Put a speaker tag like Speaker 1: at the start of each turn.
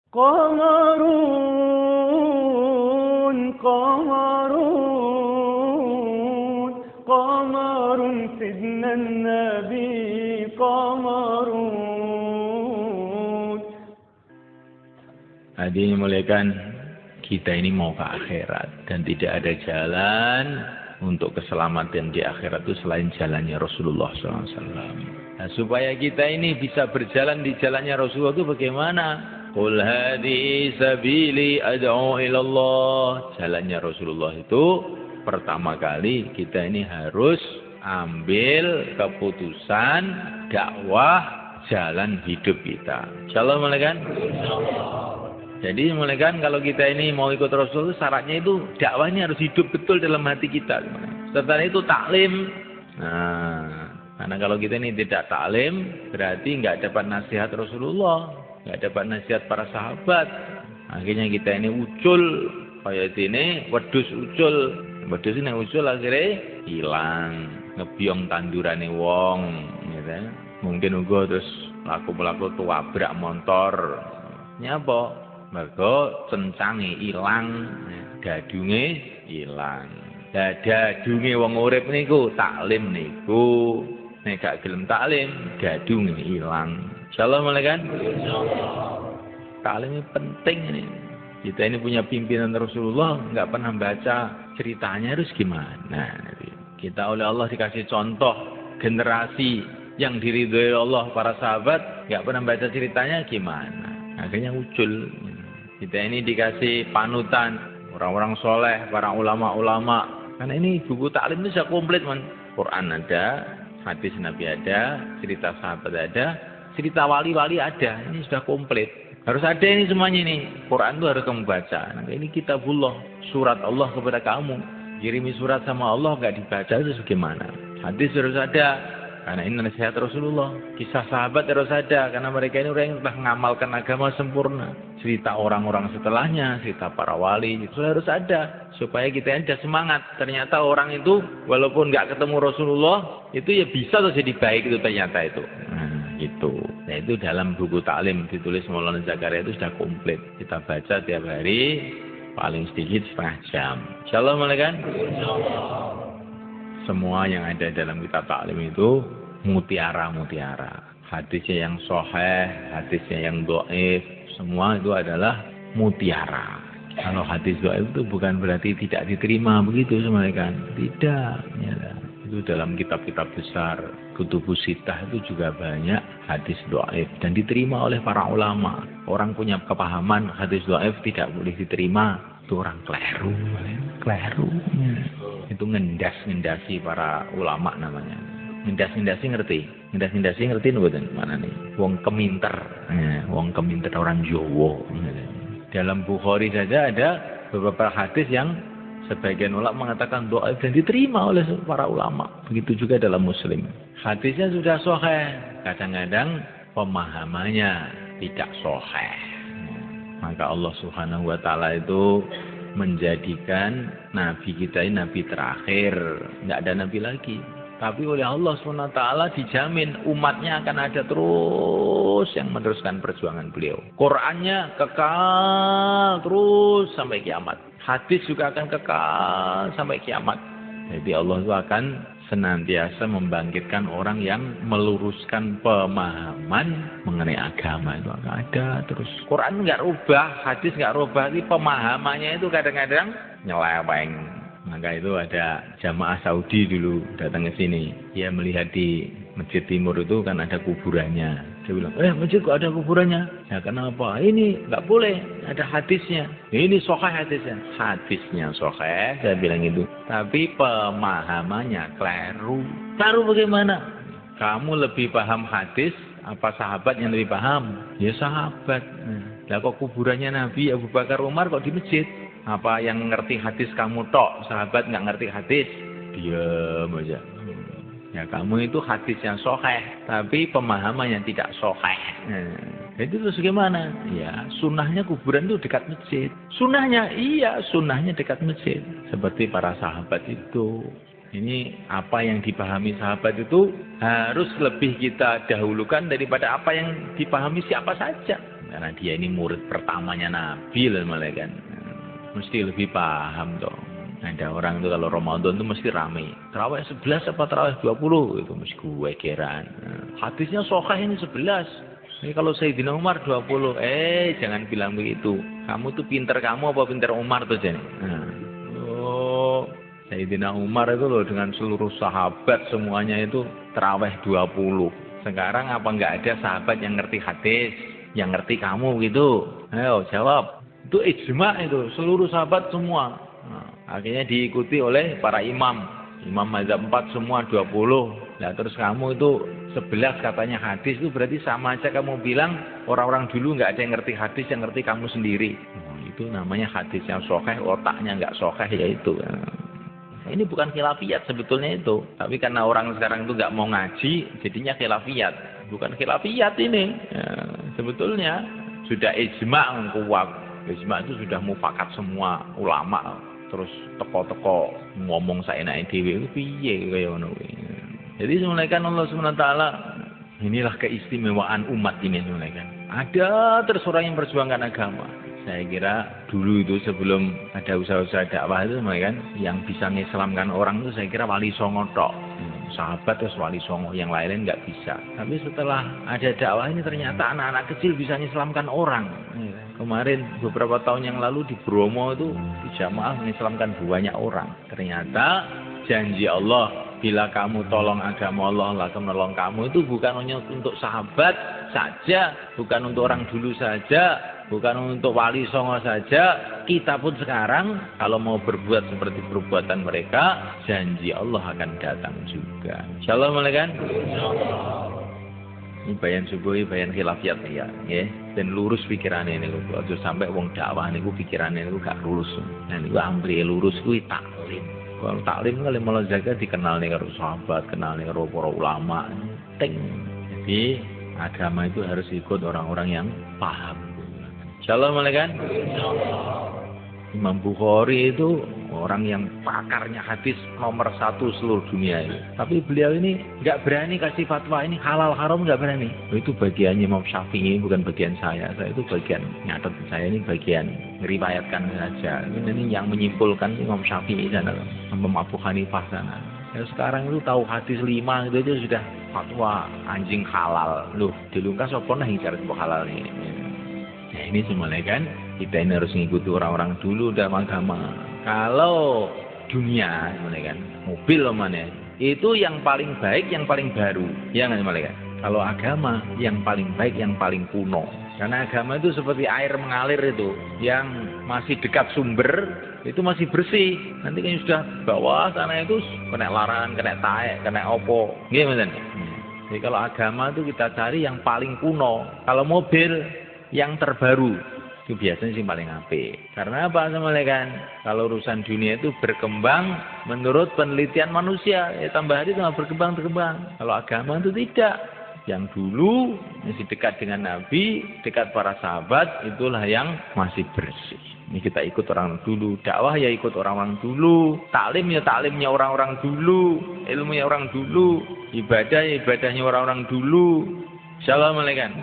Speaker 1: قمرون قمرون قمر سيدنا النبي قمرون.
Speaker 2: Hadirin dimuliakan, kita ini mau ke akhirat dan tidak ada jalan untuk keselamatan di akhirat itu selain jalannya Rasulullah SAW. Nah, supaya kita ini bisa berjalan di jalannya Rasulullah itu bagaimana? Qul hadhihi sabili ad'u ilallah. Jalannya Rasulullah itu pertama kali kita ini harus ambil keputusan dakwah jalan hidup kita. Insyaallah kan? Jadi mulai kan kalau kita ini mau ikut Rasul, syaratnya itu dakwah ini harus hidup betul dalam hati kita. Setelah itu taklim. Nah, karena kalau kita ini tidak taklim, berarti nggak dapat nasihat Rasulullah, nggak dapat nasihat para sahabat. Akhirnya kita ini ucul, kayak ini wedus ucul, wedus ini ucul akhirnya hilang, ngebiong tandurane wong, gitu. Mungkin uga terus laku tuabrak motor, nyapa? Mergo cencange ilang, gadunge ilang. Lah gadunge wong urip niku taklim niku. Nek gak gelem taklim, gadunge ilang. Insyaallah mulai kan? Insyaallah. Taklim ini penting ini. Kita ini punya pimpinan Rasulullah, enggak pernah baca ceritanya harus gimana. Kita oleh Allah dikasih contoh generasi yang diridhoi Allah para sahabat, enggak pernah baca ceritanya gimana. Akhirnya muncul. Kita ini dikasih panutan orang-orang soleh, para ulama-ulama. Karena ini buku taklim itu sudah komplit, man. Quran ada, hadis Nabi ada, cerita sahabat ada, cerita wali-wali ada. Ini sudah komplit. Harus ada ini semuanya ini. Quran itu harus kamu baca. Nah, ini kitabullah, surat Allah kepada kamu. Kirimi surat sama Allah nggak dibaca itu bagaimana? Hadis harus ada. Karena ini nasihat Rasulullah. Kisah sahabat harus ada. Karena mereka ini orang yang telah mengamalkan agama sempurna. Cerita orang-orang setelahnya, cerita para wali, itu harus ada. Supaya kita ada semangat. Ternyata orang itu, walaupun nggak ketemu Rasulullah, itu ya bisa tuh jadi baik itu ternyata itu. Nah, itu. Nah, itu dalam buku taklim ditulis Maulana Zakaria itu sudah komplit. Kita baca tiap hari, paling sedikit setengah jam. Insyaallah kan? Insyaallah. Semua yang ada dalam kitab taklim itu mutiara-mutiara. Hadisnya yang sahih, hadisnya yang dhaif, semua itu adalah mutiara. Kalau hadis dhaif itu bukan berarti tidak diterima begitu semuanya kan? Tidak. Ya, itu dalam kitab-kitab besar, Kutubus Sittah itu juga banyak hadis dhaif dan diterima oleh para ulama. Orang punya kepahaman hadis dhaif tidak boleh diterima, itu orang keliru. Keliru. Itu ngendas-ngendasi para ulama namanya. Ngendas-ngendasi ngerti? Ngendas-ngendasi ngerti mboten? Mana nih? Wong keminter. Wong keminter orang Jawa. Dalam Bukhari saja ada beberapa hadis yang sebagian ulama mengatakan dhaif dan diterima oleh para ulama. Begitu juga dalam Muslim. Hadisnya sudah sahih, kadang-kadang pemahamannya tidak sahih. Maka Allah Subhanahu wa taala itu menjadikan nabi kita ini nabi terakhir, nggak ada nabi lagi. Tapi oleh Allah SWT dijamin umatnya akan ada terus yang meneruskan perjuangan beliau. Qurannya kekal terus sampai kiamat. Hadis juga akan kekal sampai kiamat. Jadi Allah itu akan senantiasa membangkitkan orang yang meluruskan pemahaman mengenai agama itu akan ada terus. Quran nggak rubah, hadis nggak rubah, tapi pemahamannya itu kadang-kadang nyeleweng. Maka itu ada jamaah Saudi dulu datang ke sini. Dia melihat di Masjid Timur itu kan ada kuburannya. Dia bilang, masjid kok ada kuburannya? Ya kenapa? Ini nggak boleh, ada hadisnya. Ini sahih hadisnya. Hadisnya sahih, saya bilang itu. Tapi pemahamannya keliru. Keliru bagaimana? Kamu lebih paham hadis, apa sahabat yang lebih paham? Ya sahabat. Lah kok kuburannya Nabi Abu Bakar Umar kok di masjid? Apa yang ngerti hadis kamu tok, sahabat nggak ngerti hadis? Diam aja. Ya kamu itu hadis yang sahih, tapi pemahaman yang tidak sahih. Jadi terus gimana? Ya sunnahnya kuburan itu dekat masjid. Sunnahnya iya, sunnahnya dekat masjid. Seperti para sahabat itu. Ini apa yang dipahami sahabat itu harus lebih kita dahulukan daripada apa yang dipahami siapa saja. Karena dia ini murid pertamanya Nabi loh malaikat. Mesti lebih paham toh. Ada orang itu kalau Ramadan itu mesti rame. Tarawih 11 apa tarawih 20 itu mesti gue kiraan. Hadisnya sahih ini 11. Ini kalau Sayyidina Umar 20. Jangan bilang begitu. Kamu tuh pinter kamu apa pinter Umar tuh jadi. Sayyidina Umar itu loh dengan seluruh sahabat semuanya itu tarawih 20. Sekarang apa enggak ada sahabat yang ngerti hadis, yang ngerti kamu gitu? Ayo jawab. Itu ijma itu, seluruh sahabat semua. Akhirnya diikuti oleh para imam. Imam mazhab 4 semua 20. Nah terus kamu itu 11 katanya hadis, itu berarti sama aja kamu bilang orang-orang dulu enggak ada yang ngerti hadis, yang ngerti kamu sendiri. Itu namanya hadis yang sahih, otaknya enggak sahih yaitu. Ini bukan khilafiyat sebetulnya itu. Tapi karena orang sekarang itu nggak mau ngaji, jadinya khilafiyat. Bukan khilafiyat ini. Sebetulnya sudah ijma' kuat. Ijma' itu sudah mufakat semua ulama. Terus teko-teko ngomong saenake dhewe itu piye kaya ngono kuwi. Jadi sebenarnya kan Allah SWT, inilah keistimewaan umat ini sebenarnya kan. Ada terus orang yang memperjuangkan agama. Saya kira dulu itu sebelum ada usaha-usaha dakwah itu kan yang bisa mengislamkan orang itu saya kira Wali Songo tok. Sahabat terus Wali Songo, yang lain nggak bisa. Tapi setelah ada dakwah ini ternyata anak-anak kecil bisa mengislamkan orang. Kemarin beberapa tahun yang lalu di Bromo itu di jamaah mengislamkan banyak orang. Ternyata janji Allah, bila kamu tolong agama Allah, Allah akan menolong kamu, itu bukan hanya untuk sahabat saja, bukan untuk orang dulu saja, bukan untuk Wali Songo saja. Kita pun sekarang kalau mau berbuat seperti perbuatan mereka, janji Allah akan datang juga. Insyaallah malaikat. Ini bayan subuh, bayan khilafiyat ya. Dan lurus pikirannya ini. Aja sampai wong dakwah niku pikirannya niku gak lurus. Nah niku amri lurus kuwi taklim. Kalau taklim kali malah jaga dikenal nih karo sahabat, kenal nih karo para ulama. Jadi agama itu harus ikut orang-orang yang paham. Insyaallah malaikat. Imam Bukhari itu orang yang pakarnya hadis nomor 1 seluruh dunia itu. Tapi beliau ini nggak berani kasih fatwa ini halal haram, nggak berani. Itu bagiannya Imam Syafi'i, bukan bagian saya. Saya itu bagian nyatet, saya ini bagian meriwayatkan saja. Ini yang menyimpulkan Imam Syafi'i sana, Imam Abu Hanifah sana. Ya, sekarang itu tahu hadis 5 itu aja sudah fatwa anjing halal. Loh, dilungkas apa nah yang cari halal ini? Nah, ini semuanya kan kita ini harus mengikuti orang-orang dulu dalam agama. Kalau dunia, semuanya kan mobil mana itu yang paling baik, yang paling baru, ya nggak semuanya kan? Kalau agama yang paling baik, yang paling kuno. Karena agama itu seperti air mengalir itu, yang masih dekat sumber itu masih bersih. Nanti kan sudah bawah sana itu kena larangan, kena taek, kena opo, gimana? Jadi kalau agama itu kita cari yang paling kuno. Kalau mobil yang terbaru itu biasanya sih paling apik. Karena apa semuanya kan? Kalau urusan dunia itu berkembang menurut penelitian manusia, ya tambah hari tambah berkembang. Kalau agama itu tidak. Yang dulu masih dekat dengan Nabi, dekat para sahabat, itulah yang masih bersih. Ini kita ikut orang dulu, dakwah ya ikut orang-orang dulu, taklim ya taklimnya orang-orang dulu, ilmu ya orang dulu, ibadah ya ibadahnya orang-orang dulu. Insyaallah malaikat.